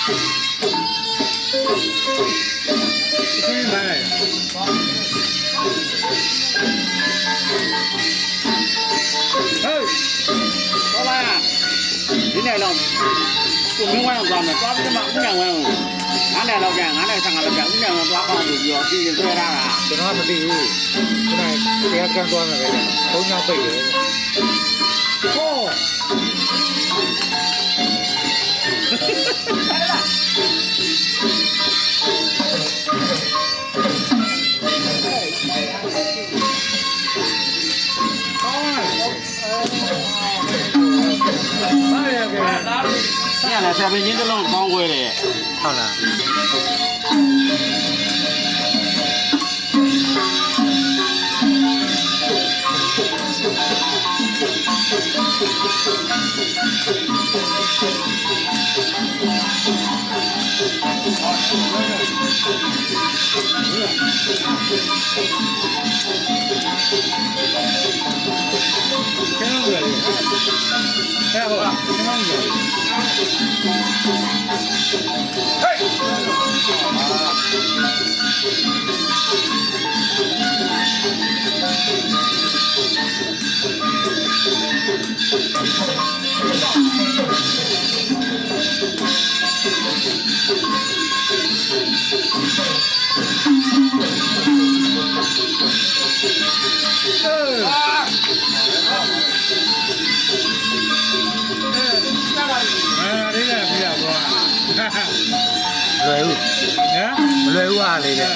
ဒီနေ့တော့ကိုမင်းဝမ်းသွားမယ်သွားပြီးမှဦးနိုင်ဝမ်းကို9နဲ့လောက်ကျန်9နဲ့15လောက်ကျန်ဦးနိုင်ဝမ်းသွားအောင်လို့ပြောစီရင်ဆွဲထားတာကျွန်တော်မသိဘူးခုနကတရားကန်သွားမယ်ပဲဘုံကြောင့်ပိတ်တယ်ဟောညနေ7ရင်းတလုံးကောင်းခွဲတယ်ဟုတ်လားလွယ်ဦးမလွယ်ဦးအားလေးတဲ့